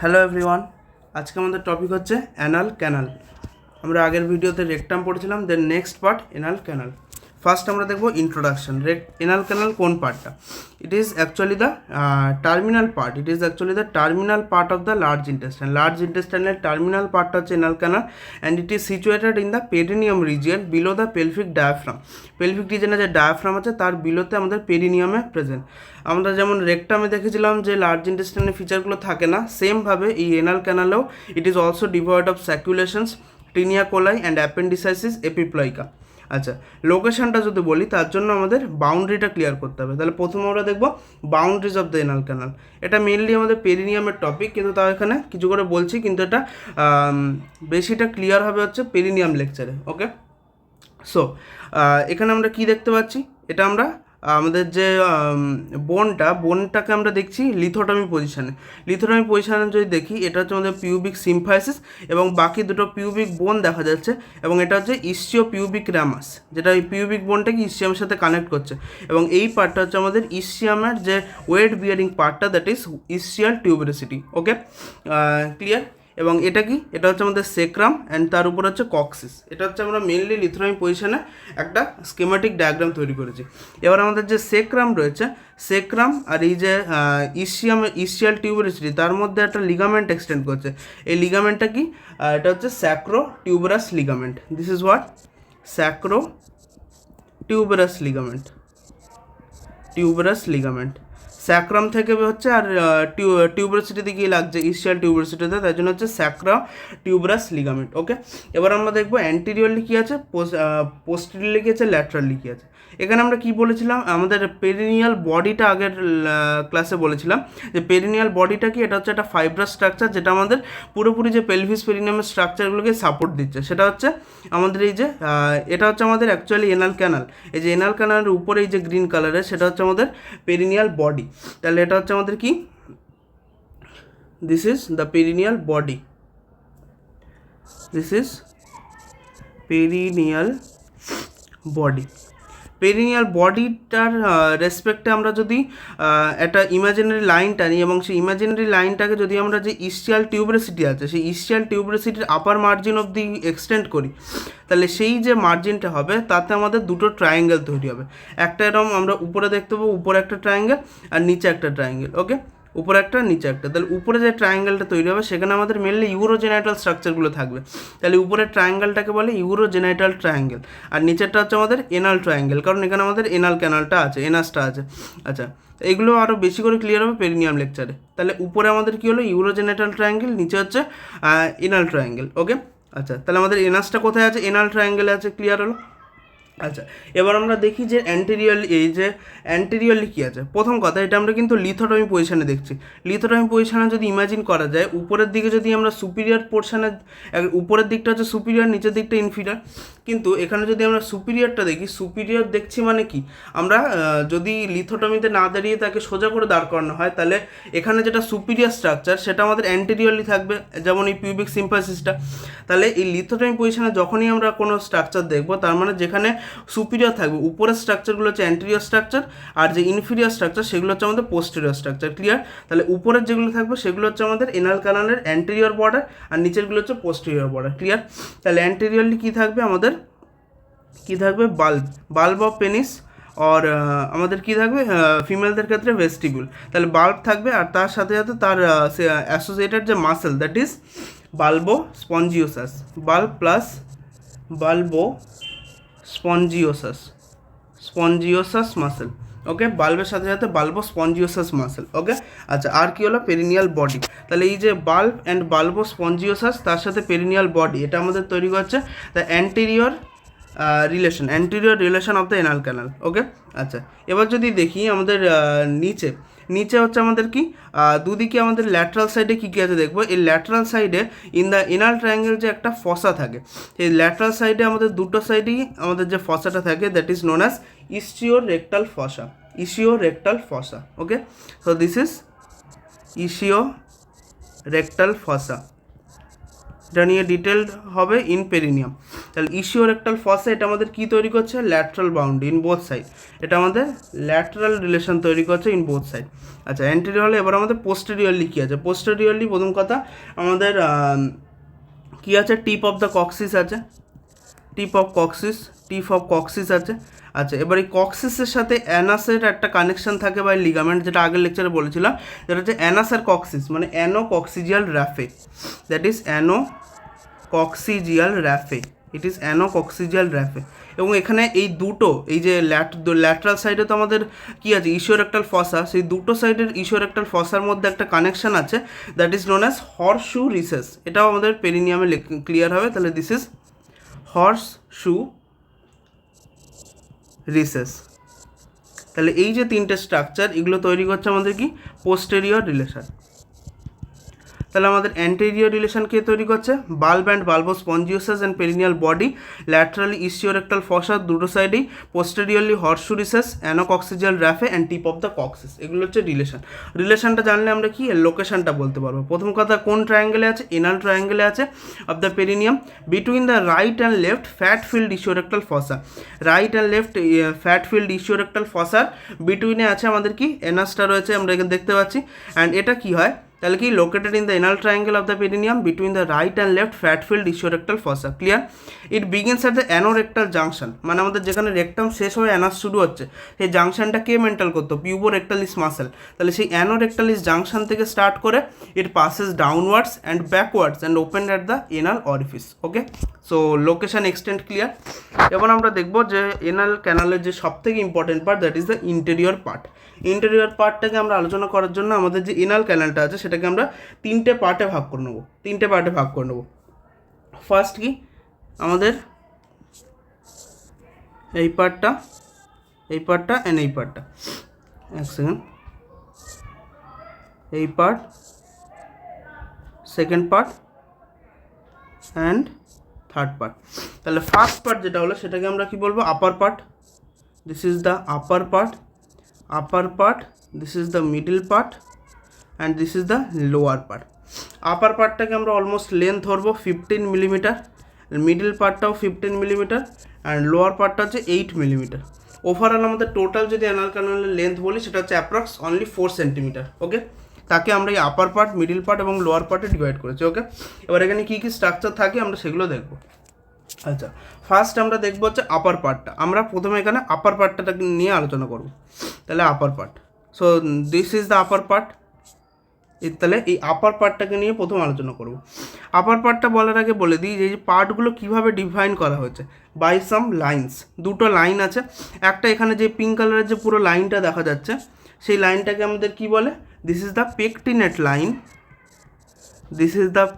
Hello everyone, আজকে আমাদের topic হচ্ছে অ্যানাল ক্যানাল। আমরা আগের ভিডিওতে রেকটাম পড়েছিলাম, then next part anal canal. First আমরা দেখব ইন্ট্রোডাকশন। অ্যানাল ক্যানাল কোন পার্টটা? It is actually the terminal part. It is actually the terminal part of the large intestine. Large ইন্টেস্টাইনের টার্মিনাল পার্টটা হচ্ছে anal canal, and it is situated in the perineum region below the pelvic diaphragm. Pelvic রিজিয়নে যে diaphragm আছে তার বিলোতে আমাদের পেরিনিয়ামে present. আমরা যেমন রেকটামে দেখেছিলাম যে লার্জ ইন্টেস্টাইনের ফিচারগুলো থাকে না, সেমভাবে এই অ্যানাল ক্যানালেও it is also devoid of sacculations, taenia coli and appendices epiploicae. আচ্ছা, লোকেশনটা যদি বলি তার জন্য আমাদের বাউন্ডারিটা ক্লিয়ার করতে হবে। তাহলে প্রথমে আমরা দেখব boundaries of the anal canal. এটা মেনলি আমাদের পেরিনিয়ামের টপিক, কিন্তু তাও এখানে কিছু করে বলছি, কিন্তু এটা বেশিটা ক্লিয়ার হবে হচ্ছে পেরিনিয়াম লেকচারে। ওকে, সো এখানে আমরা কি দেখতে পাচ্ছি? এটা আমরা আমাদের যে বোনটাকে আমরা দেখছি লিথোটমি পজিশানে। লিথোটমি পজিশানে যদি দেখি, এটা হচ্ছে আমাদের পিউবিক সিম্ফাইসিস, এবং বাকি দুটো পিউবিক বোন দেখা যাচ্ছে, এবং এটা হচ্ছে ইসচিও পিউবিক র্যামাস, যেটা এই পিউবিক বোনটাকে ইসচিয়ামের সাথে কানেক্ট করছে, এবং এই পার্টটা হচ্ছে আমাদের ইসচিয়ামের যে ওয়েট বিয়ারিং পার্টটা, that is ischial tuberosity. Okay, clear? এবং এটা কি? এটা হচ্ছে আমাদের সেক্রাম, অ্যান্ড তার উপর হচ্ছে কক্সিস। এটা হচ্ছে আমরা মেনলি লিথোটমি পজিশনে একটা স্কিমেটিক ডায়াগ্রাম তৈরি করেছি। এবার আমাদের যে সেক্রাম রয়েছে, সেক্রাম আর এই যে ইসচিয়াল টিউবেরসিটি, তার মধ্যে একটা লিগামেন্ট এক্সটেন্ড করছে। এই লিগামেন্টটা কি? এটা হচ্ছে স্যাক্রো tuberous ligament. This is what? স্যাক্রো tuberous ligament. Sacrum থেকে হচ্ছে, আর টিউবেরসিটিতে গিয়ে লাগছে ইসচিয়াল টিউবেরসিটিতে, তাই জন্য হচ্ছে স্যাক্রা টিউবেরাস লিগামেন্ট। ওকে, এবার আমরা দেখবো অ্যান্টিরিয়রলি কী আছে, পোস্টেরিয়রলি কী আছে, ল্যাটারালি কী আছে। এখানে আমরা কি বলেছিলাম? আমাদের পেরিনিয়াল বডিটা আগের ক্লাসে বলেছিলাম যে পেরিনিয়াল বডিটা কি? এটা হচ্ছে একটা ফাইব্রাস স্ট্রাকচার, যেটা আমাদের পুরোপুরি যে পেলভিস পেরিনিয়ামের স্ট্রাকচারগুলোকে সাপোর্ট দিচ্ছে। সেটা হচ্ছে আমাদের এই যে এটা হচ্ছে আমাদের অ্যাকচুয়ালি এনাল ক্যানাল। এই যে এনাল ক্যানালের উপরে এই যে গ্রিন কালারের, সেটা হচ্ছে আমাদের পেরিনিয়াল বডি। তাহলে এটা হচ্ছে আমাদের কি? This is the perineal body. This is perineal body. Perineal বডিটার রেসপেক্টে আমরা যদি একটা ইমাজিনারি লাইন টানি, এবং সেই ইমাজিনারি লাইনটাকে যদি আমরা যে ইসচিয়াল টিউবেরসিটি আছে, সেই ইসচিয়াল টিউবেরসিটির আপার মার্জিন অবধি এক্সটেন্ড করি, তাহলে সেই যে মার্জিনটা হবে তাতে আমাদের দুটো ট্রায়াঙ্গেল তৈরি হবে। একটা এরকম আমরা উপরে দেখতে পাবো, উপরে একটা ট্রায়াঙ্গেল আর নিচে একটা ট্রায়াঙ্গেল। ওকে, উপরে একটা নিচে একটা। তাহলে উপরে যে ট্রায়াঙ্গেলটা তৈরি হবে সেখানে আমাদের মেনলি ইউরোজেনাইটাল স্ট্রাকচারগুলো থাকবে। তাহলে উপরের ট্রায়াঙ্গেলটাকে বলে ইউরোজেনাইটাল ট্রায়াঙ্গেল, আর নিচেরটা হচ্ছে আমাদের এনাল ট্রায়াঙ্গেল, কারণ এখানে আমাদের এনাল ক্যানালটা আছে, এনাসটা আছে। আচ্ছা, এগুলো আরও বেশি করে ক্লিয়ার হবে পেরিনিয়াম লেকচারে। তাহলে উপরে আমাদের কী হলো? ইউরোজেনাইটাল ট্রায়াঙ্গেল, নিচে হচ্ছে এনাল ট্রায়াঙ্গেল। ওকে, আচ্ছা, তাহলে আমাদের এনাসটা কোথায় আছে? এনাল ট্রায়াঙ্গেলে আছে। ক্লিয়ার হলো? আচ্ছা, এবার আমরা দেখি যে অ্যান্টেরিয়রলি কী আছে। প্রথম কথা, এটা আমরা কিন্তু লিথোটমি পজিশানে দেখছি। লিথোটমি পজিশানে যদি ইমাজিন করা যায়, উপরের দিকে যদি আমরা সুপিরিয়র পোর্শানে, উপরের দিকটা হচ্ছে সুপিরিয়র, নিচের দিকটা ইনফিরিয়র, কিন্তু এখানে যদি আমরা সুপিরিয়রটা দেখি, সুপিরিয়র দেখছি মানে কি? আমরা যদি লিথোটমিতে না দাঁড়িয়ে তাকে সোজা করে দাঁড় করানো হয়, তাহলে এখানে যেটা সুপিরিয়র স্ট্রাকচার সেটা আমাদের অ্যান্টেরিয়রলি থাকবে, যেমন এই পিউবিক সিম্পাসিসটা। তাহলে এই লিথোটমি পজিশানে যখনই আমরা কোনো স্ট্রাকচার দেখবো, তার মানে যেখানে সুপিরিয়র থাকবে, উপরের স্ট্রাকচারগুলো হচ্ছে অ্যান্টেরিয়র স্ট্রাকচার, আর যে ইনফিরিয়র স্ট্রাকচার সেগুলো হচ্ছে আমাদের পোস্টেরিয়র স্ট্রাকচার। ক্লিয়ার? তাহলে উপরের যেগুলো থাকবে সেগুলো হচ্ছে আমাদের এনাল ক্যানালের অ্যান্টেরিয়র বর্ডার, আর নিচেরগুলো হচ্ছে পোস্টেরিয়র বর্ডার। ক্লিয়ার? তাহলে অ্যান্টেরিয়রলি কী থাকবে আমাদের? কী থাকবে? বাল্ব অফ পেনিস, আর আমাদের কী থাকবে? ফিমেলদের ক্ষেত্রে ভেস্টিবিউল। তাহলে বাল্ব থাকবে, আর তার সাথে সাথে তার অ্যাসোসিয়েটেড যে muscle, that is bulbospongiosus. Bulb plus bulbospongiosus muscle. Okay, বাল্বের সাথে সাথে বাল্বো স্পঞ্জিওসাস মাসেল। ওকে, আচ্ছা, আর কি হলো? Perineal body. তাহলে এই যে বাল্ব অ্যান্ড বাল্বো স্পঞ্জিওসাস, তার সাথে পেরিনিয়াল বডি, এটা আমাদের তৈরি করছে the anterior relation of the anal canal. Okay, আচ্ছা, এবার যদি দেখি আমাদের নিচে হচ্ছে আমাদের কি? দুদিকে আমাদের ল্যাটারাল সাইডে কী কী আছে দেখবো। এই ল্যাটারাল সাইডে ইন দ্য এনাল ট্রায়াঙ্গেল যে একটা ফসা থাকে, এই ল্যাটারাল সাইডে আমাদের দুটো সাইডেই আমাদের যে ফসাটা থাকে, that is known as ischiorectal fossa. Okay, so this is ischiorectal fossa. এটা নিয়ে ডিটেলড হবে ইন পেরিনিয়াম। তাহলে ইসচিওরেক্টাল ফসা, এটা আমাদের কি তৈরি করছে? Lateral boundary in both side. এটা আমাদের ল্যাটারাল রিলেশন তৈরি করছে ইন বোথ সাইড। আচ্ছা অ্যান্টেরিয়র হলে এবার আমাদের পোস্টেরিয়রলি কী আছে? পোস্টেরিয়রলি প্রথম কথা আমাদের কী আছে? টিপ অফ দ্য কক্সিস আছে, টিপ অফ কক্সিস আছে। আচ্ছা এবার এই কক্সিসের সাথে অ্যানাসের একটা কানেকশন থাকে বা লিগামেন্ট, যেটা আগের লেকচারে বলেছিলাম, যেটা হচ্ছে অ্যানাস আর কক্সিস, মানে অ্যানোকক্সিজিয়াল র্যাফে, দ্যাট ইজ অ্যানোকক্সিজিয়াল র্যাফে, ইট ইজ অ্যানোকক্সিজিয়াল র্যাফে। এবং এখানে এই দুটো, এই যে ল্যাটারাল সাইডে তো আমাদের কী আছে? ইসিওরেক্টাল ফসা, সেই দুটো সাইডের ইসিওরেক্টাল ফসার মধ্যে একটা কানেকশন আছে, that is known as horseshoe recess. এটাও আমাদের পেরিনিয়ামে ক্লিয়ার হবে। তাহলে দিস ইজ হর্সশু রিসেস। তাহলে এই যে তিনটে স্ট্রাকচার, এগুলো তৈরি করছে আমাদের কি? Posterior relation. তাহলে আমাদের অ্যান্টেরিয়র রিলেশন কে তৈরি করছে? Bulb and bulbospongiosus and perineal body, laterally ischiorectal fossa দুটো সাইডেই, posteriorly horseshoe recess, anococcygeal raphe and tip of the coccyx. এগুলো হচ্ছে রিলেশন। রিলেশনটা জানলে আমরা কি লোকেশনটা বলতে পারবো। প্রথম কথা কোন ট্রায়াঙ্গেলে আছে? এনাল ট্রায়াঙ্গেলে আছে of the perineum, between the right and left fat filled ischiorectal fossa. Right and left fat filled ischiorectal ফসার বিটুইনে আছে আমাদের কি? এনাসটা রয়েছে, আমরা এখানে দেখতে পাচ্ছি। অ্যান্ড এটা কি হয়? তাহলে কি located in the anal triangle of the perineum between the right and left fat filled ischiorectal fossa. Clear? It begins at the anorectal junction, মানে আমাদের যেখানে রেক্টাম শেষ হয়ে অ্যানাস শুরু হচ্ছে, সেই জাংশনটা কে মেন্টাল করতো? Puborectalis muscle. তাহলে সেই অ্যানোরেক্টালিস জাংশন থেকে স্টার্ট করে it passes downwards and backwards and open at the anal orifice. Okay, so location extent clear. এবার আমরা দেখব যে এনাল ক্যানালের যে সবথেকে important part, that is the interior part. Interior পার্টটাকে আমরা আলোচনা করার জন্য আমাদের যে এনাল ক্যানালটা আছে সেটাকে আমরা তিনটে পার্টে ভাগ করে নেব। ফার্স্ট কি? আমাদের এই পার্টটা অ্যান্ড এই পার্টটা। এক সেকেন্ড, এই part, second part and third part. তাহলে ফার্স্ট পার্ট যেটা হলো সেটাকে আমরা কি বলবো? Upper part. This is the upper part, this is the middle part and this is the lower part. Upper পার্টটাকে আমরা অলমোস্ট লেন্থ ধরবো 15 মিলিমিটার, মিডল পার্টটাও 15 মিলিমিটার অ্যান্ড লোয়ার পার্টটা হচ্ছে 8 মিলিমিটার। ওভারঅল আমাদের টোটাল যদি অ্যানাল ক্যানালের লেন্থ বলি সেটা হচ্ছে অ্যাপ্রক্স অনলি 4 সেন্টিমিটার। ওকে, তাকে আমরা এই আপার পার্ট, মিডল পার্ট এবং লোয়ার পার্টে ডিভাইড করেছি। ওকে, এবার এখানে কী কী স্ট্রাকচার থাকে আমরা সেগুলো দেখবো। আচ্ছা, ফার্স্ট আমরা দেখবো হচ্ছে আপার পার্টটা। আমরা প্রথমে এখানে আপার পার্টটাকে নিয়ে আলোচনা করব। তাহলে আপার part, so this is the upper part. তাহলে এই আপার পার্টটাকে নিয়ে প্রথম আলোচনা করব। আপার পার্টটা বলার আগে বলে দিই যে এই পার্টগুলো কীভাবে ডিফাইন করা হয়েছে, বাই সাম লাইন্স। দুটো লাইন আছে, একটা এখানে যে পিঙ্ক কালারের যে পুরো লাইনটা দেখা যাচ্ছে, সেই লাইনটাকে আমাদের কি বলে? This is the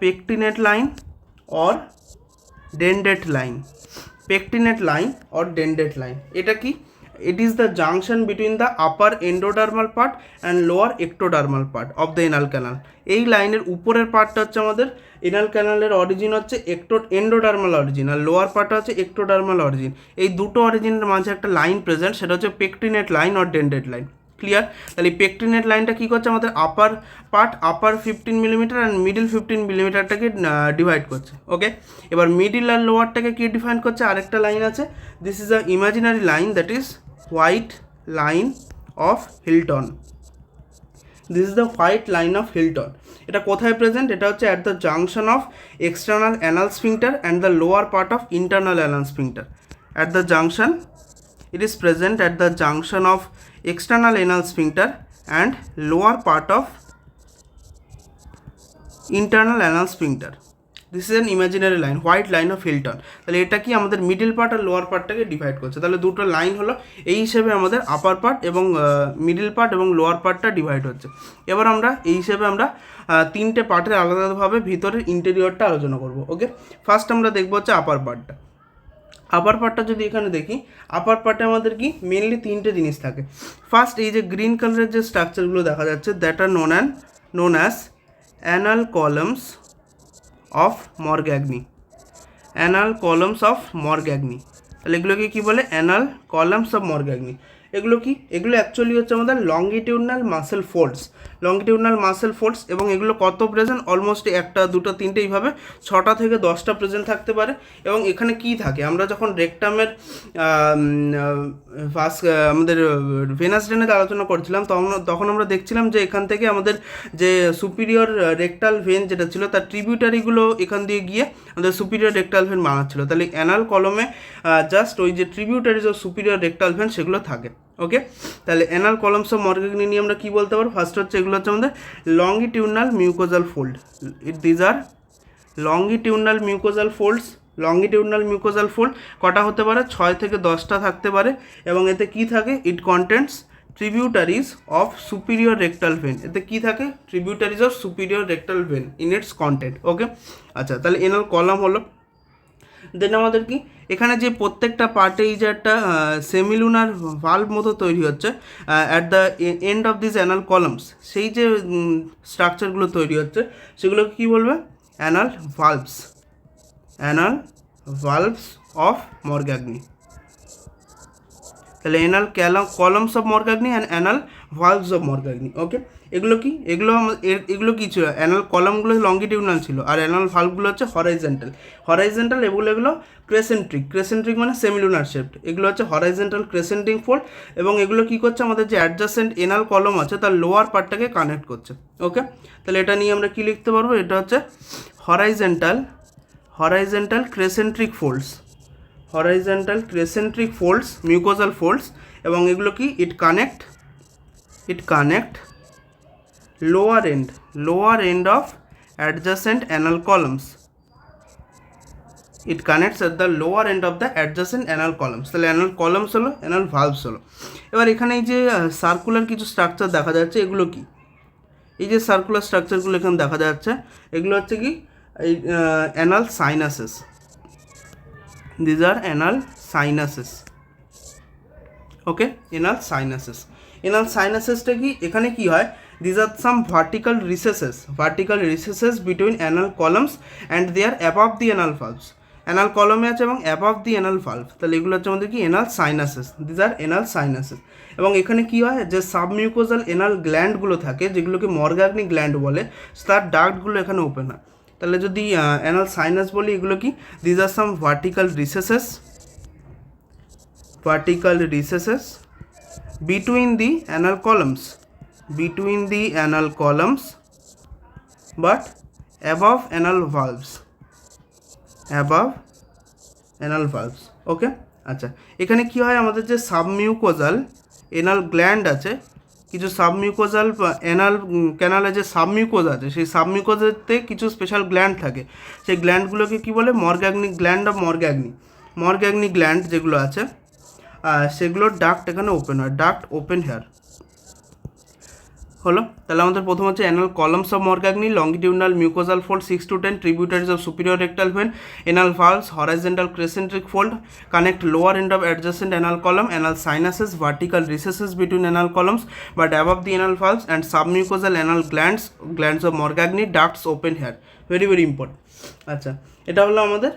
pectinate line, or dentate line. Pectinate line or dentate line, এটা কি? It is the junction between the upper endodermal part and lower ectodermal part of the anal canal. এই লাইনের উপরের পার্টটা হচ্ছে আমাদের এনাল ক্যানালের অরিজিন হচ্ছে endodermal origin, আর lower পার্টটা হচ্ছে এক্টোডার্মাল অরিজিন। এই দুটো অরিজিনের মাঝে একটা লাইন প্রেজেন্ট, সেটা হচ্ছে pectinate line or dentate line. Clear? তাহলে এই পেকটিনেট লাইনটা কী করছে? আমাদের আপার 15 মিলিমিটার অ্যান্ড মিডিল 15 মিলিমিটারটাকে ডিভাইড করছে। ওকে, এবার মিডিল আর লোয়ারটাকে কী ডিফাইন করছে? আরেকটা লাইন আছে, this is a imaginary line, that is white line of Hilton. This is the white line of Hilton. এটা কোথায় প্রেজেন্ট? এটা হচ্ছে at the junction of external anal sphincter and the lower part of internal anal sphincter. At the junction, it is present at the junction of external anal sphincter and lower part of internal anal sphincter. This is an imaginary line, white line of Hilton. তাহলে এটা কি? আমাদের middle part আর lower পার্টটাকে divide করছে। তাহলে দুটো line হলো, এই হিসেবে আমাদের আপার পার্ট এবং মিডল পার্ট এবং লোয়ার পার্টটা ডিভাইড হচ্ছে। এবার আমরা এই হিসেবে আমরা তিনটে পার্টের আলাদাভাবে ভিতরের ইন্টেরিয়রটা আলোচনা করব। ওকে, ফার্স্ট আমরা দেখবো হচ্ছে আপার পার্টটা। আপার পার্টটা যদি এখানে দেখি, আপার পার্টে আমাদের কি মেনলি তিনটে জিনিস থাকে। ফার্স্ট, এই যে গ্রিন কালারের যে স্ট্রাকচারগুলো দেখা যাচ্ছে, that are known as anal columns of Morgagni. তাহলে এগুলোকে কী বলে? Anal columns of Morgagni. এগুলো কি, এগুলো অ্যাকচুয়ালি হচ্ছে আমাদের লংগিটিউডনাল মাসেল ফোল্ডস, এবং এগুলো কত প্রেজেন্ট, অলমোস্ট 1টা 2টা 3টে এইভাবে 6টা থেকে 10টা প্রেজেন্ট থাকতে পারে। এবং এখানে কি থাকে, আমরা যখন রেকটামের ফার্স্ট আমাদের ভেনাস ড্রেনেজ আলোচনা করছিলাম তখন আমরা দেখছিলাম যে এখান থেকে আমাদের যে সুপিরিয়র রেকটাল ভেন যেটা ছিল তার ট্রিবিউটারিগুলো এখান দিয়ে গিয়ে আমাদের সুপিরিয়র রেকটাল ভেন বানাচ্ছিল। তাহলে অ্যানাল কলমে জাস্ট ওই যে tributaries of superior rectal vein সেগুলো থাকে। ওকে, তাহলে অ্যানাল কলমস অফ মরগ্যাগনি নিয়ে আমরা কী বলতে পারবো, ফার্স্ট হচ্ছে এগুলো হচ্ছে আমাদের longitudinal mucosal fold. These are longitudinal mucosal fold কটা হতে পারে, 6 থেকে 10টা থাকতে পারে। এবং এতে কি থাকে, it contents tributaries of superior rectal vein. এতে কি থাকে, tributaries of superior rectal vein in its content. Okay, আচ্ছা, তাহলে এনাল কলাম হলো। দেন আমাদের কি এখানে যে প্রত্যেকটা পার্টে এই যে একটা সেমিলুনার ভাল্ভ মতো তৈরি হচ্ছে at the end of this anal columns, সেই যে স্ট্রাকচারগুলো তৈরি হচ্ছে সেগুলোকে কী বলবে, অ্যানাল ভালভস অফ মরগ্যাগনি। তাহলে anal columns of Morgagni and anal valves of Morgagni. Okay, এগুলো কি, এগুলো কি ছিল, অ্যানাল কলামগুলো লংগিটিউডনাল ছিল আর অ্যানাল ভালভগুলো হচ্ছে হরাইজেন্টাল এগুলো ক্রেসেন্ট্রিক মানে সেমিলুনার শেপড। এগুলো হচ্ছে হরাইজেন্টাল ক্রেসেন্টিং ফোল্ড, এবং এগুলো কি করছে, আমাদের যে অ্যাডজাসেন্ট এনাল কলম আছে তার লোয়ার পার্টটাকে কানেক্ট করছে। ওকে, তাহলে এটা নিয়ে আমরা কি লিখতে পারবো, এটা হচ্ছে হরাইজেন্টাল ক্রেসেন্ট্রিক ফোল্ডস মিউকোজাল ফোল্ডস, এবং এগুলো কি, ইট connect lower end of adjacent anal columns. It connects at the lower end of the adjacent anal columns. তাহলে anal columns হলো, anal valves হলো। এবার এখানে এই যে সার্কুলার কিছু স্ট্রাকচার দেখা যাচ্ছে, এগুলো কি, এই যে সার্কুলার স্ট্রাকচারগুলো এখানে দেখা যাচ্ছে এগুলো হচ্ছে কি, এই anal sinuses. These are anal sinuses. Okay, anal sinusesটা কি, এখানে কি হয়, these are some vertical recesses between anal columns and they are above the anal valves. Anal কলমে আছে এবং অ্যাবভ দি অ্যানাল ভালভ, তাহলে এগুলো হচ্ছে আমাদের কি, anal sinuses. These are anal sinuses. এবং এখানে কি হয়, যে সাবমিউকোজাল অ্যানাল গ্ল্যান্ডগুলো থাকে যেগুলোকে মরগ্যাগনি গ্ল্যান্ড বলে, তার ডাক্টগুলো এখানে ওপেন হয়। তাহলে যদি অ্যানাল সাইনাস বলি, এগুলো কি, these are some vertical recesses between the anal columns but above anal valves. ওকে, আচ্ছা, এখানে কি হয়, আমাদের যে সাবমিউকোজাল এনাল গ্ল্যান্ড আছে, কিছু সাবমিউকোজাল অ্যানাল ক্যানালে যে সাবমিউকোজ আছে, সেই সাবমিউকোজেতে কিছু স্পেশাল গ্ল্যান্ড থাকে, সেই গ্ল্যান্ডগুলোকে কি বলে, মরগ্যাগনি গ্ল্যান্ড যেগুলো আছে সেগুলোর ডাক্ট এখানে ওপেন হয়, ডাক্ট ওপেন হেয়ার হলো। তাহলে আমাদের প্রথম হচ্ছে anal columns of Morgagni, longitudinal mucosal fold 6 to 10, tributaries of superior rectal vein, anal valves, horizontal crescentic fold, connect lower end of adjacent anal column, anal sinuses, vertical recesses between anal columns but above the anal valves, and submucosal anal glands of Morgagni, ducts open here. Very important. আচ্ছা, এটা হলো আমাদের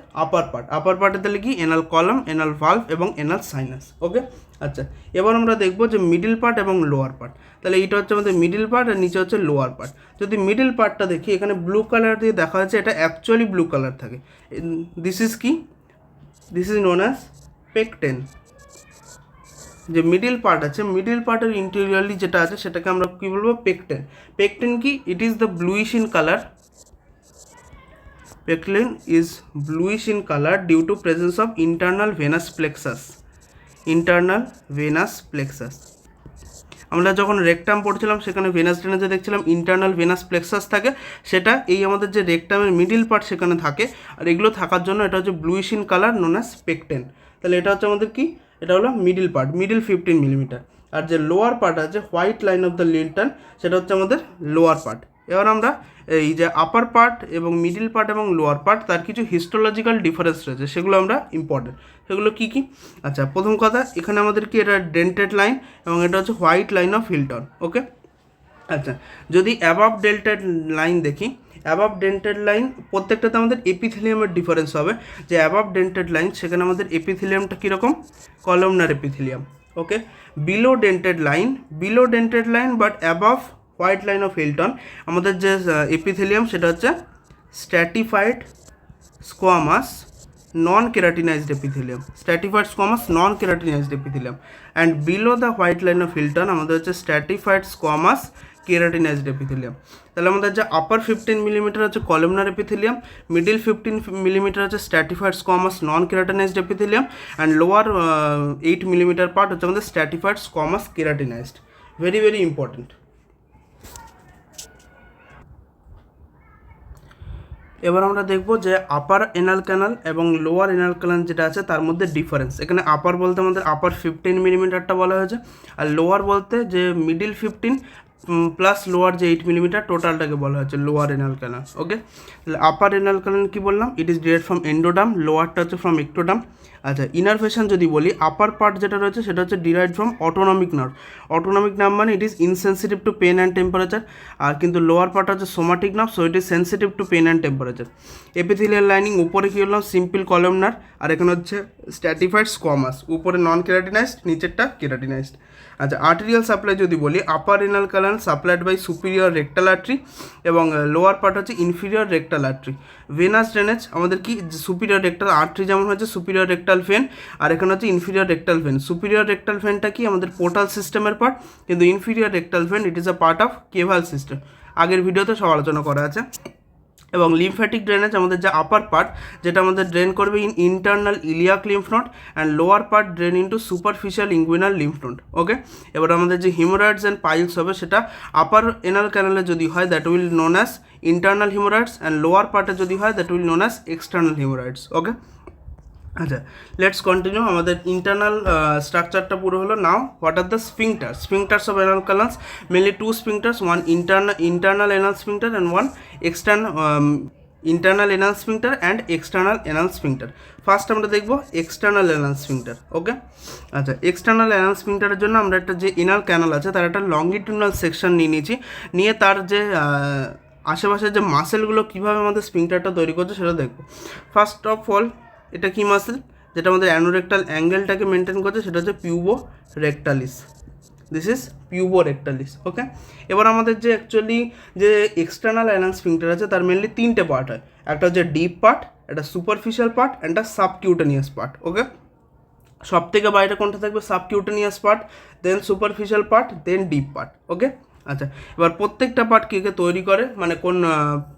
upper পার্টে তাহলে কি, anal column, anal valve এবং anal sinus. ওকে, আচ্ছা, এবার আমরা দেখবো যে মিডিল পার্ট এবং লোয়ার পার্ট। তাহলে এইটা হচ্ছে আমাদের মিডিল পার্ট আর নিচে হচ্ছে লোয়ার পার্ট। যদি মিডিল পার্টটা দেখি, এখানে ব্লু কালার দিয়ে দেখা যাচ্ছে, এটা অ্যাকচুয়ালি ব্লু কালার থাকে। This is known as pecten. যে মিডিল পার্ট আছে, মিডিল পার্টের ইন্টেরিয়রলি যেটা আছে সেটাকে আমরা কী বলবো, পেকটেন কি, it is the bluish in colour. Pecten is bluish in color due to presence of internal venous plexus. আমরা যখন রেকটাম পড়ছিলাম সেখানে ভেনাস ড্রেনেজে দেখছিলাম ইন্টারনাল ভেনাস প্লেক্সাস থাকে, সেটা এই আমাদের যে রেকটামের মিডিল পার্ট সেখানে থাকে, আর এগুলো থাকার জন্য এটা হচ্ছে bluish in colour, known as pecten. তাহলে এটা হচ্ছে আমাদের কি, এটা হলো মিডিল পার্ট, মিডিল 15 মিলিমিটার। আর যে লোয়ার পার্ট আছে, white line of the Hilton, সেটা হচ্ছে আমাদের লোয়ার পার্ট। এবার আমরা এই যে আপার পার্ট এবং মিডিল পার্ট এবং লোয়ার পার্ট, তার কিছু হিস্টোলজিক্যাল ডিফারেন্স রয়েছে, সেগুলো আমরা ইম্পর্টেন্ট। সেগুলো কী কী, আচ্ছা, প্রথম কথা, এখানে আমাদের কি, এটা ডেন্টেড লাইন এবং এটা হচ্ছে হোয়াইট লাইন অফ হিল্টন। ওকে, আচ্ছা, যদি অ্যাবাভ ডেন্টেড লাইন দেখি, অ্যাবাভ ডেন্টেড লাইন প্রত্যেকটাতে আমাদের এপিথেলিয়ামের ডিফারেন্স হবে। যে অ্যাবাভ ডেন্টেড লাইন, সেখানে আমাদের এপিথেলিয়ামটা কীরকম, columnar epithelium. Okay, below dentate line but above white line of Hilton আমাদের যে এপিথেলিয়াম সেটা হচ্ছে stratified squamous non keratinised epithelium, stratified squamous non keratinized epithelium, and below the white line of Hilton আমাদের হচ্ছে stratified squamous keratinized epithelium। তাহলে আমাদের যে আপার 15 millimetre হচ্ছে কলামনার এপিথেলিয়াম, মিডিল 15 মিলিমিটার হচ্ছে stratified squamous non keratinised epithelium, and lower 8 millimetre part হচ্ছে আমাদের stratified squamous keratinised. Very very important. এবার আমরা দেখব যে আপার এনাল ক্যানাল এবং লোয়ার এনাল ক্যানাল যেটা আছে তার মধ্যে ডিফারেন্স। এখানে আপার বলতে আমাদের আপার 15 মিলিমিটারটা বলা হয়েছে, আর লোয়ার বলতে যে মিডিল 15 প্লাস লোয়ার যে 8 মিলিমিটার টোটালটাকে বলা হচ্ছে লোয়ার এনাল ক্যানাল। ওকে, তাহলে আপার এনাল ক্যানাল কী বললাম, it is derived from endoderm, লোয়ারটা হচ্ছে ফ্রম এক্টোডাম। আচ্ছা, ইনারভেশন যদি বলি, আপার পার্ট যেটা রয়েছে সেটা হচ্ছে derived from autonomic nerve. Autonomic nerve মানে it is insensitive to pain and temperature, আর কিন্তু লোয়ার পার্ট হচ্ছে somatic nerve, so it is sensitive to pain and temperature. Epithelial lining উপরে কী বললাম, সিম্পল কলামনার, আর এখানে হচ্ছে স্ট্র্যাটিফাইড স্কোয়ামাস, উপরে নন কেরাটিনাইজড, নিচেরটা কেরাটিনাইজড। আচ্ছা, আর্টেরিয়াল সাপ্লাই যদি বলি, upper anal canal supplied by superior rectal artery এবং লোয়ার পার্ট হচ্ছে inferior rectal artery. Venous drainage আমাদের কি, সুপিরিয়র রেক্টাল আর্টারি যেমন হচ্ছে সুপিরিয়র রেক্টাল ভেন, আর এখানে হচ্ছে inferior rectal vein. Superior rectal ভেনটা কি আমাদের পোর্টাল সিস্টেমের পার্ট, কিন্তু inferior rectal vein it is a part of caval system. আগের ভিডিওতে সব আলোচনা করা আছে। এবং লিমফ্যাটিক ড্রেনেজ আমাদের যে আপার পার্ট যেটা আমাদের ড্রেন করবে internal iliac lymph node, and lower part drain into superficial inguinal lymph node. Okay, এবার আমাদের যে হিমোরয়েডস অ্যান্ড পাইলস হবে সেটা আপার এনাল ক্যানালে যদি হয় that will known as internal haemorrhoids, and lower পার্টে যদি হয় that will known as external haemorrhoids. Okay, আচ্ছা, লেটস কন্টিনিউ। আমাদের ইন্টারনাল স্ট্রাকচারটা পুরো হলো। Now what are the sphincters of anal canals, mainly two sphincters, one internal anal sphincter and one internal anal sphincter and external anal sphincter. First আমরা দেখব external anal sphincter. ওকে, আচ্ছা, external anal স্ফিংটারের জন্য আমরা একটা যে এনাল ক্যানাল আছে তার একটা লংগিটিউডাল সেকশন নিয়ে নিয়েছি, নিয়ে তার যে আশেপাশের যে মাসেলগুলো কীভাবে আমাদের স্ফিংটারটা তৈরি করছে সেটা দেখব। ফার্স্ট অফ অল, এটা কি মাসেল যেটা আমাদের অ্যানোরেক্টাল অ্যাঙ্গেলটাকে মেনটেন করছে, সেটা হচ্ছে পিউবো রেক্টালিস। This is পিউবো রেক্টালিস। ওকে, এবার আমাদের যে অ্যাকচুয়ালি যে এক্সটার্নাল অ্যানাল স্ফিংটার আছে তার মেনলি তিনটে পার্ট হয়, একটা হচ্ছে ডিপ পার্ট, একটা সুপারফিশিয়াল পার্ট, একটা সাবকিউটেনিয়াস পার্ট। ওকে, সব থেকে বাইরে কোনটা থাকবে, subcutaneous part, then superficial part, দেন ডিপ পার্ট। ওকে, আচ্ছা, এবার প্রত্যেকটা পার্ট কে কে তৈরি করে, মানে কোন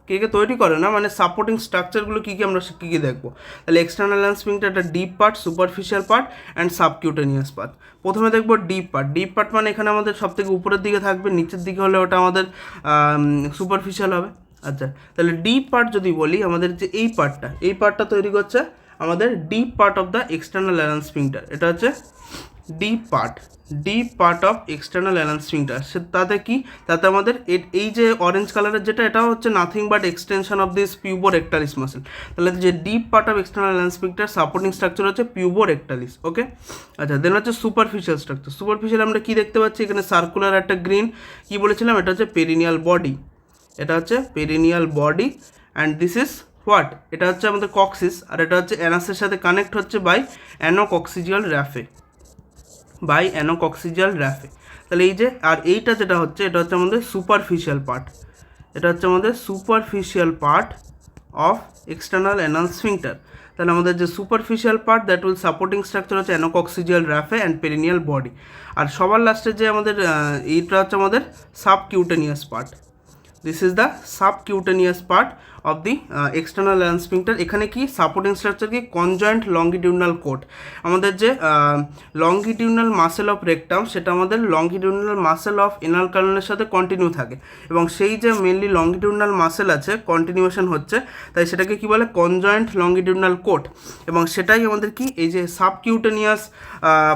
কে কে তৈরি করে না, মানে সাপোর্টিং স্ট্রাকচারগুলো কী কী আমরা কী কী দেখবো। তাহলে এক্সটার্নাল অ্যানাল স্ফিংটার একটা deep part, superficial part and subcutaneous part. প্রথমে দেখবো ডিপ পার্ট। ডিপ পার্ট মানে এখানে আমাদের সব থেকে উপরের দিকে থাকবে, নিচের দিকে হলে ওটা আমাদের সুপারফিশিয়াল হবে। আচ্ছা, তাহলে ডিপ পার্ট যদি বলি, আমাদের যে এই পার্টটা তৈরি করছে আমাদের deep part of the external anal sphincter. এটা হচ্ছে deep part of external anal sphincter. তাতে কি, তাতে আমাদের এই যে অরেঞ্জ কালারের যেটা, এটা হচ্ছে nothing but extension of this puborectalis muscle. তাহলে যে deep part of external anal sphincter supporting structure হচ্ছে পিউবো রেক্টালিস। ওকে, আচ্ছা, দেন হচ্ছে সুপারফিশিয়াল স্ট্রাকচার। সুপারফিশিয়াল আমরা কি দেখতে পাচ্ছি, এখানে সার্কুলার একটা গ্রিন, কি বলেছিলাম, এটা হচ্ছে perineal body. And this is what, এটা হচ্ছে আমাদের কক্সিস, আর এটা হচ্ছে অ্যানাসের সাথে কানেক্ট হচ্ছে বাই অ্যানোকক্সিজিয়াল র্যাফে। তাহলে এই যে, আর এইটা যেটা হচ্ছে, এটা হচ্ছে আমাদের superficial part of external anal sphincter. তাহলে আমাদের যে superficial part that will supporting structure হচ্ছে অ্যানোকক্সিজিয়াল র্যাফে অ্যান্ড পেরিনিয়াল বডি। আর সবার লাস্টে যে আমাদের এইটা হচ্ছে আমাদের subcutaneous part. This is the subcutaneous part of the external anal sphincter. এখানে কি সাপোর্টিং স্ট্রাকচার কি, কনজয়েন্ট লংগিটিউডনাল কোট। আমাদের যে লংগিটিউডনাল মাসেল অফ রেকটাম সেটা আমাদের লংগিটিউডনাল মাসেল অফ এনাল ক্যানালের সাথে কন্টিনিউ থাকে, এবং সেই যে মেনলি লংগিটিউডনাল মাসেল আছে কন্টিনিউয়েশন হচ্ছে, তাই সেটাকে কি বলে, কনজয়েন্ট লংগিটিউডনাল কোট। এবং সেটাই আমাদের কি, এই যে subcutaneous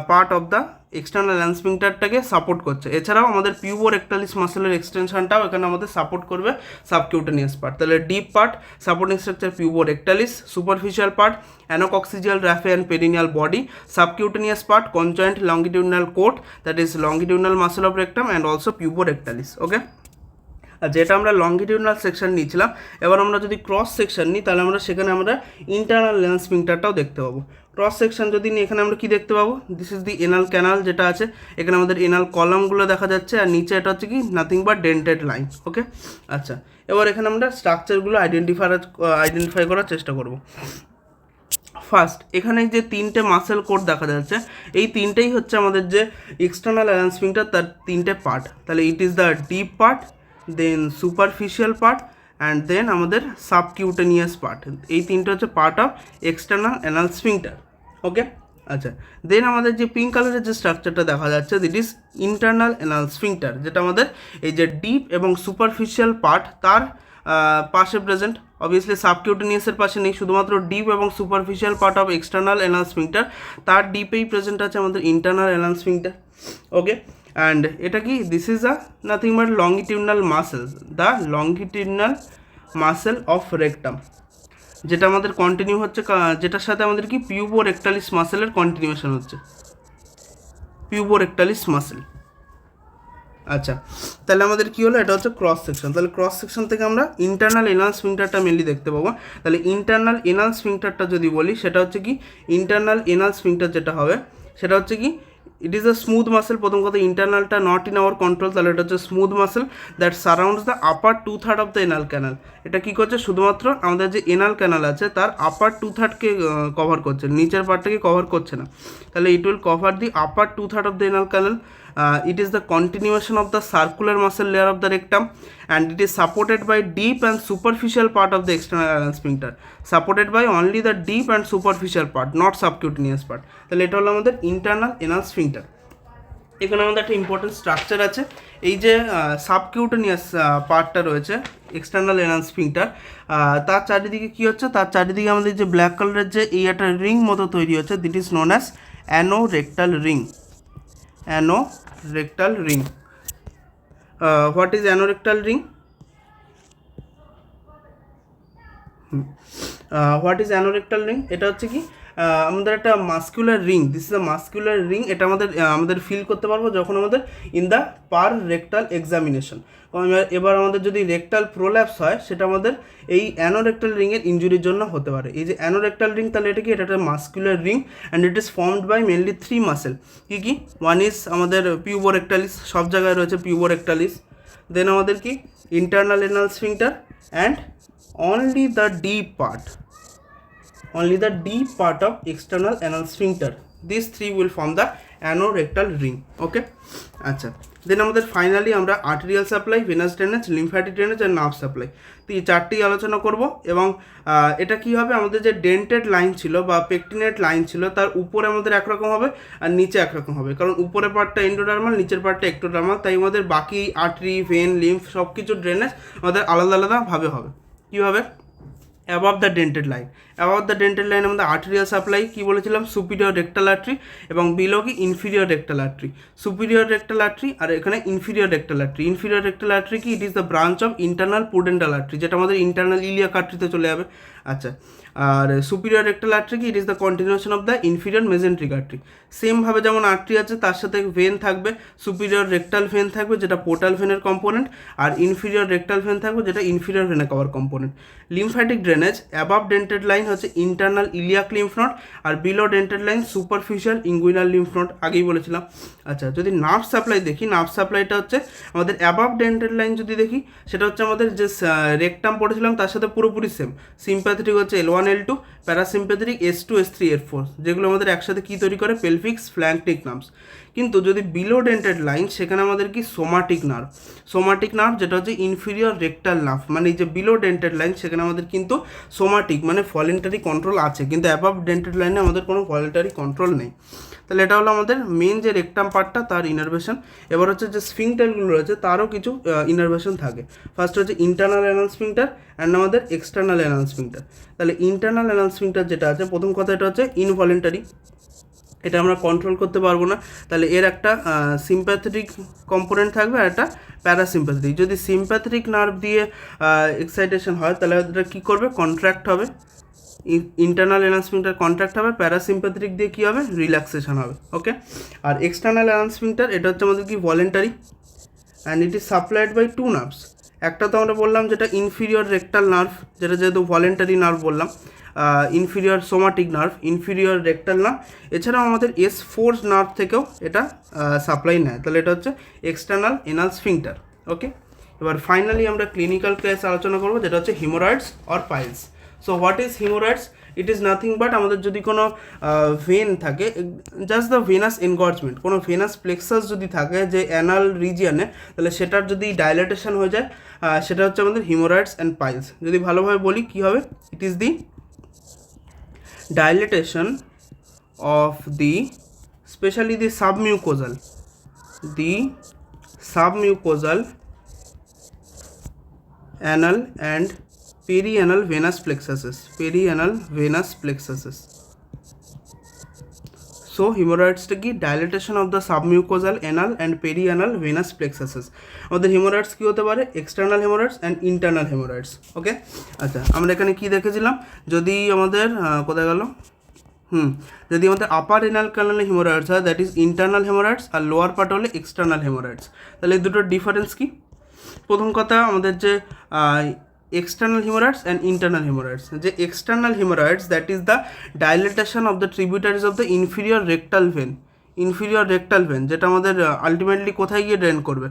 part of the external anal স্ফিংটারটাকে সাপোর্ট করছে। এছাড়াও আমাদের পিউবো রেক্টালিস মাসেলের এক্সটেনশনটাও এখানে আমাদের সাপোর্ট করবে সাবকিউটেনিয়াস পার্ট। তাহলে deep part supporting structure puborectalis, superficial part anococcygeal raphe and perineal body, subcutaneous part conjoint longitudinal coat that is longitudinal muscle of rectum and also puborectalis. Okay, আর যেটা আমরা লংগিটিউডনাল section নিয়েছিলাম, এবার আমরা যদি cross section নিই তাহলে আমরা সেখানে আমরা ইন্টারনাল অ্যানাল স্ফিংটারটাও দেখতে পাবো। ক্রস সেকশন যদি নিই, এখানে আমরা কি দেখতে পাবো, this is the anal canal যেটা আছে, এখানে আমাদের এনাল কলামগুলো দেখা যাচ্ছে, আর নিচে এটা হচ্ছে কি নাথিং বাট ডেন্টেড লাইন। ওকে, আচ্ছা, এবার এখানে আমরা স্ট্রাকচারগুলো আইডেন্টিফাই করার চেষ্টা করব। ফার্স্ট, এখানে যে তিনটে মাসেল কোড দেখা যাচ্ছে, এই তিনটেই হচ্ছে আমাদের যে এক্সটার্নাল অ্যালান স্ফিংক্টার, তার তিনটে পার্ট। তাহলে it is the deep part, then superficial part, and then আমাদের সাবকিউটেনিয়াস পার্ট। এই তিনটে হচ্ছে part of external anal sphincter. Okay, আচ্ছা, দেন আমাদের যে পিঙ্ক কালারের যে স্ট্রাকচারটা দেখা যাচ্ছে, দিট ইজ ইন্টারনাল অ্যানাল স্ফিংক্টার, যেটা আমাদের এই যে ডিপ এবং সুপারফিশিয়াল পার্ট তার পাশে প্রেজেন্ট। অবভিয়াসলি সাবকিউটেনিয়াসের পাশে নেই, শুধুমাত্র ডিপ এবং superficial part of external anal sphincter, তার ডিপেই প্রেজেন্ট আছে আমাদের internal anal sphincter. Okay, and এটা কি, this is a nothing but longitudinal muscle, the longitudinal muscle of rectum, যেটা আমাদের কন্টিনিউ হচ্ছে, যেটার সাথে আমাদের কি পিউবো রেক্টালিস মাসেলের কন্টিনিউশন হচ্ছে, পিউবো রেক্টালিস মাসেল। আচ্ছা, তাহলে আমাদের কী হলো, এটা হচ্ছে ক্রস সেকশন। তাহলে ক্রস সেকশন থেকে আমরা ইন্টারনাল এনাল স্ফিংক্টারটা মেনলি দেখতে পাবো। তাহলে ইন্টারনাল এনাল স্ফিংক্টারটা যদি বলি, সেটা হচ্ছে কি, ইন্টারনাল এনাল স্ফিংক্টার যেটা হবে সেটা হচ্ছে কি, it is a smooth muscle. প্রথম কথা, ইন্টারনালটা নট ইন আওয়ার কন্ট্রোল, তাহলে এটা হচ্ছে smooth muscle that surrounds the upper 2/3 of the anal canal. এটা কী করছে, শুধুমাত্র আমাদের যে এনাল ক্যানাল আছে তার আপার 2/3কে কভার করছে, নিচের পার্টটাকে কভার করছে না। তাহলে it will cover the upper 2/3 of the anal canal. It is the continuation of the circular muscle layer of the rectum, and it is supported by deep and superficial part of the external anal sphincter, supported by only the deep and superficial part, not subcutaneous part. তাহলে এটা হলো আমাদের internal anal sphincter. এখানে আমাদের একটা important structure আছে, এই যে সাবকিউটেনিয়াস পার্টটা রয়েছে এক্সটার্নাল এনাল স্ফিংক্টার, তার চারিদিকে কী হচ্ছে, তার চারিদিকে আমাদের যে ব্ল্যাক কালারের যে এই একটা রিং মতো তৈরি হচ্ছে, that is known as anorectal ring. Anorectal ring. What is anorectal ring? What is anorectal ring? এটা হচ্ছে কি, আমাদের একটা muscular ring, this is a muscular ring. এটা আমাদের ফিল করতে পারবো যখন আমাদের in the per rectal examination. এবার আমাদের যদি রেক্টাল প্রোল্যাপস হয়, সেটা আমাদের এই অ্যানোরেক্টাল রিংয়ের ইনজুরির জন্য হতে পারে। এই যে অ্যানোরেক্টাল রিং, তাহলে এটা কি, এটা একটা muscular ring, and it is formed by mainly 3 muscle. কী কী? ওয়ান ইজ আমাদের পিউবো রেক্টালিস, সব জায়গায় রয়েছে পিউবো রেক্টালিস। দেন আমাদের কি, internal anal sphincter, and only the deep part of external anal sphincter. These three will form the anorectal ring. Okay, আচ্ছা, then আমাদের ফাইনালি আমরা arterial supply, venous drainage, lymphatic drainage আর নার্ভ সাপ্লাই, তো এই চারটেই আলোচনা করব। এবং এটা কী হবে, আমাদের যে ডেন্টেড লাইন ছিল বা পেকটিনেট লাইন ছিল, তার উপরে আমাদের একরকম হবে আর নিচে একরকম হবে, কারণ উপরের পার্টটা এন্ডোডার্মাল, নিচের পার্টটা একটোডার্মাল, তাই আমাদের বাকি আর্টারি, ভেন, লিম্ফ সব কিছু ড্রেনেজ আমাদের আলাদা আলাদাভাবে হবে। কীভাবে? Above the dentate line, above the dentate line আমাদের আর্টেরিয়াল সাপ্লাই কী বলেছিলাম, সুপিরিয়র রেক্টাল আর্টারি, এবং বিলো কি inferior rectal artery. Superior rectal artery আর এখানে inferior rectal artery. Inferior rectal artery কি, it is the branch of internal pudendal artery, যেটা আমাদের ইন্টারনাল ইলিয়াক আর্টারিতে চলে যাবে। আচ্ছা, আর সুপিরিয়র রেক্টাল আর্টারি কি, it is the continuation of the inferior mesenteric artery. সেমভাবে যেমন আর্টারি আছে, তার সাথে ভেন থাকবে, সুপিরিয়র রেক্টাল ভেন থাকবে, যেটা পোর্টাল ভেনের কম্পোনেন্ট, আর ইনফিরিয়র রেক্টাল ভেন থাকবে, যেটা ইনফিরিয়র ভেনে caval component. Lymphatic drainage, above dentate line হচ্ছে ইন্টারনাল ইলিয়াক লিম্ফ নোড, আর below dentate line superficial inguinal lymph node, আগেই বলেছিলাম। আচ্ছা, যদি নার্ভ সাপ্লাই দেখি, নার্ভ সাপ্লাইটা হচ্ছে আমাদের অ্যাবাভ ডেন্টেড লাইন যদি দেখি, সেটা হচ্ছে আমাদের যে রেকটাম পড়েছিলাম তার সাথে পুরোপুরি সেম। সিম্প্যাথেটিক হচ্ছে L1 L2, parasympathetic S2 S3 S4, যেগুলো আমাদের একসাথে কী তৈরি করে, পেলভিক্স ফ্ল্যাঙ্কটিক নার্ভস। কিন্তু যদি বিলো ডেন্টেড লাইন, সেখানে আমাদের কি সোমাটিক নার্ভ, সোমাটিক নার্ভ যেটা হচ্ছে ইনফিরিয়র রেক্টাল নার্ভ, মানে এই যে বিলো ডেন্টেড লাইন, সেখানে আমাদের কিন্তু সোমাটিক মানে ভলেন্টারি কন্ট্রোল আছে, কিন্তু অ্যাবাভ ডেন্টেড লাইনে আমাদের কোনো ভলেন্টারি কন্ট্রোল নেই। তাহলে এটা হলো আমাদের মেন যে রেকটাম পার্টটা, তার ইনারভেশন। এবার হচ্ছে যে স্ফিংক্টারগুলো রয়েছে, তারও কিছু ইনারভেশন থাকে। ফার্স্ট হচ্ছে ইন্টারনাল অ্যানাল স্ফিংক্টার অ্যান্ড আমাদের এক্সটার্নাল অ্যানাল স্ফিংক্টার। তাহলে ইন্টারনাল অ্যানাল স্ফিংক্টার যেটা আছে, প্রথম কথা এটা হচ্ছে ইনভলেন্টারি, এটা আমরা কন্ট্রোল করতে পারবো না। তাহলে এর একটা সিম্প্যাথেটিক কম্পোনেন্ট থাকবে আর একটা প্যারাসিম্প্যাথেটিক। যদি সিম্প্যাথেটিক নার্ভ দিয়ে এক্সাইটেশন হয়, তাহলে এটা কী করবে, কন্ট্র্যাক্ট হবে, ইন্টারনাল অ্যানাল স্ফিংক্টার কন্ট্রাক্ট হবে, প্যারাসিম্প্যাথেটিক দিয়ে কী হবে, রিল্যাক্সেশন হবে। ওকে, আর এক্সটার্নাল অ্যানাল স্ফিংক্টার এটা হচ্ছে আমাদের কি voluntary, and it is supplied by 2 nerves. একটা তো আমরা বললাম যেটা ইনফিরিয়র রেক্টাল নার্ভ, যেটা যেহেতু ভলেন্টারি নার্ভ বললাম, inferior somatic nerve, inferior rectal nerve, এছাড়াও আমাদের S4 নার্ভ থেকেও এটা সাপ্লাই নেয়। তাহলে এটা হচ্ছে এক্সটার্নাল এনাল স্ফিংটার। ওকে, এবার ফাইনালি আমরা ক্লিনিক্যাল কেস আলোচনা করবো, যেটা হচ্ছে haemorrhoids or piles. So what is haemorrhoids? It is nothing but আমাদের যদি কোনো ভেন থাকে, জাস্ট দ্য ভেনাস এনগর্জমেন্ট, কোনো ভেনাস প্লেক্সাস যদি থাকে যে অ্যানাল রিজিয়নে, তাহলে সেটার যদি ডাইলেটেশন হয়ে যায়, সেটা হচ্ছে আমাদের হিমোরয়েডস অ্যান্ড পাইলস। যদি ভালোভাবে বলি কী হবে, it is the dilatation of the especially the submucosal anal and perianal venous plexuses, so hemorrhoids কি dilatation of the submucosal anal and perianal venous plexuses। আমাদের hemorrhoids কি হতে পারে? external hemorrhoids and internal hemorrhoids। ওকে, আচ্ছা আমরা এখানে কি দেখেছিলাম, যদি আমাদের কোথায় গেল, যদি আমাদের আপার এনাল ক্যানালে হেমোরয়েডস হয়, দ্যাট ইজ ইন্টারনাল হেমোরয়েডস, আর লোয়ার পার্ট হলে এক্সটার্নাল হেমোরয়েডস। তাহলে এই দুটোর ডিফারেন্স কি? প্রথম কথা, আমাদের যে external hemorrhoids and internal hemorrhoids, যে external hemorrhoids that is the dilatation of the tributaries of the inferior rectal vein, যেটা আমাদের আলটিমেটলি কোথায় গিয়ে ড্রেন করবে,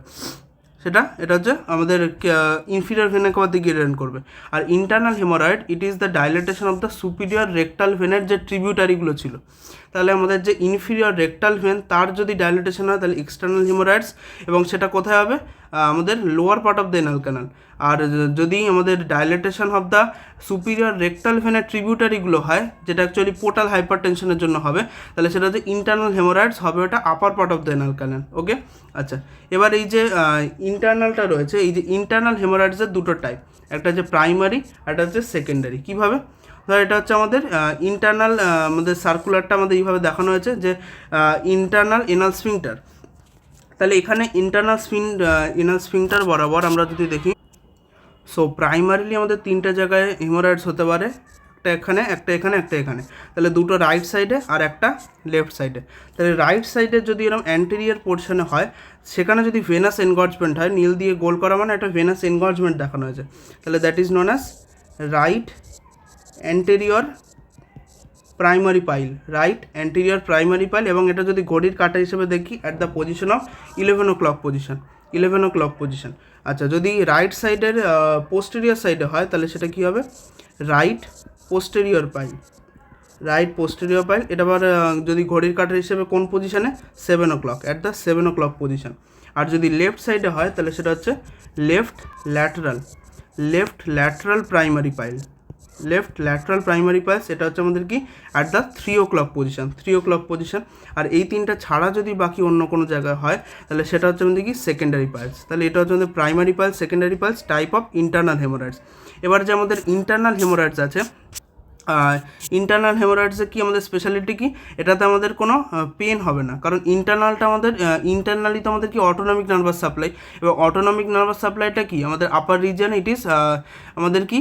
এটা হচ্ছে আমাদের ইনফিরিয়র ভেনের কবার দিকে ড্রেন করবে। আর internal haemorrhoid, it is the dilatation of the superior rectal ভেনের যে ট্রিবিউটারিগুলো ছিল, তাহলে আমাদের যে ইনফিরিয়র রেক্টাল ভেন তার যদি ডাইলেটেশন হয় তাহলে এক্সটার্নাল হেমোরয়েডস, এবং সেটা কোথায় হবে? আমাদের lower part of the anal canal. আর যদি আমাদের dilatation of the superior rectal ভেনের ট্রিবিউটারিগুলো হয়, যেটা অ্যাকচুয়ালি পোর্টাল হাইপারটেনশনের জন্য হবে, তাহলে সেটা হচ্ছে ইন্টারনাল হেমোরয়েডস হবে, ওটা upper part of the anal canal. Okay, আচ্ছা এবার এই যে ইন্টারনালটা রয়েছে, এই যে ইন্টারনাল হেমোরয়েডসের দুটো টাইপ, একটা হচ্ছে প্রাইমারি, একটা হচ্ছে সেকেন্ডারি। কীভাবে? ধর এটা হচ্ছে আমাদের ইন্টারনাল, আমাদের সার্কুলারটা আমাদের এইভাবে দেখানো হয়েছে যে ইন্টারনাল এনাল স্ফিংটার। তাহলে এখানে ইন্টারনাল এনাল স্ফিংটার বরাবর আমরা যদি দেখি, সো প্রাইমারিলি আমাদের তিনটে জায়গায় হেমোরয়েডস হতে পারে, একটা এখানে, একটা এখানে, একটা এখানে। তাহলে দুটো রাইট সাইডে আর একটা লেফট সাইডে। তাহলে রাইট সাইডে যদি এরকম অ্যান্টেরিয়র পোর্শনে হয়, সেখানে যদি ভেনাস এনগর্জমেন্ট হয়, নীল দিয়ে গোল করা মানে একটা ভেনাস এনগর্জমেন্ট দেখানো হয়েছে, তাহলে that is known as right anterior primary pile, এবং এটা যদি ঘড়ির কাঁটা হিসেবে দেখি, at the position of 11 o'clock position. আচ্ছা, যদি রাইট সাইডের পোস্টেরিয়র সাইডে হয়, তাহলে সেটা কী হবে? Right posterior pile. এটা আবার যদি ঘড়ির কাঁটার হিসেবে কোন পজিশনে? 7 o'clock, at the 7 o'clock position. আর যদি লেফট সাইডে হয়, তাহলে সেটা হচ্ছে লেফট ল্যাটারাল প্রাইমারি পাইল। এটা হচ্ছে আমাদের কি? At the 3 o'clock position. আর এই তিনটা ছাড়া যদি বাকি অন্য কোনো জায়গায় হয়, তাহলে সেটা হচ্ছে আমাদের কি? Secondary piles. তাহলে এটা হচ্ছে আমাদের primary piles, secondary piles, type of internal haemorrhoids. এবার যে আমাদের ইন্টারনাল হেমোরয়েডস আছে, ইন্টারনাল হেমোরয়েডসে কি আমাদের স্পেশালিটি কি? এটাতে আমাদের কোনো পেন হবে না, কারণ ইন্টারনালি তো আমাদের কি অটোনমিক নার্ভাস সাপ্লাই, এবং অটোনমিক নার্ভাস সাপ্লাইটা কি আমাদের আপার রিজিয়ন, ইট ইজ আমাদের কি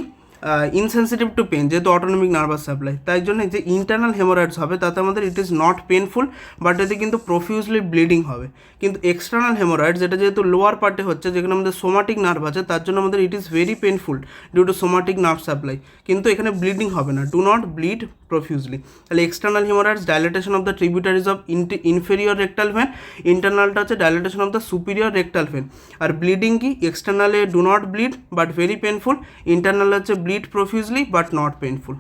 ইনসেন্সিটিভ টু পেন, যেহেতু অটোনমিক নার্ভাস সাপ্লাই, তাই জন্য যে ইন্টারনাল হেমোরয়েডস হবে তাতে আমাদের it is not painful, but এতে কিন্তু প্রফিউজলি ব্লিডিং হবে। কিন্তু এক্সটার্নাল হেমোরয়েডস, যেটা যেহেতু লোয়ার পার্টে হচ্ছে, যেখানে আমাদের সোমাটিক নার্ভ আছে, তার জন্য আমাদের it is very painful due to somatic nerve supply, কিন্তু এখানে ব্লিডিং হবে না। Do not bleed profusely. তাহলে external haemorrhoids, dilatation of the tributaries of inferior rectal vein, ইন্টারনালটা হচ্ছে dilatation of the superior rectal vein. আর ব্লিডিং কি? এক্সটার্নালে do not bleed but very painful, internal হচ্ছে bleed profusely but not painful.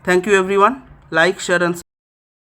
Thank you everyone. Like, share and subscribe.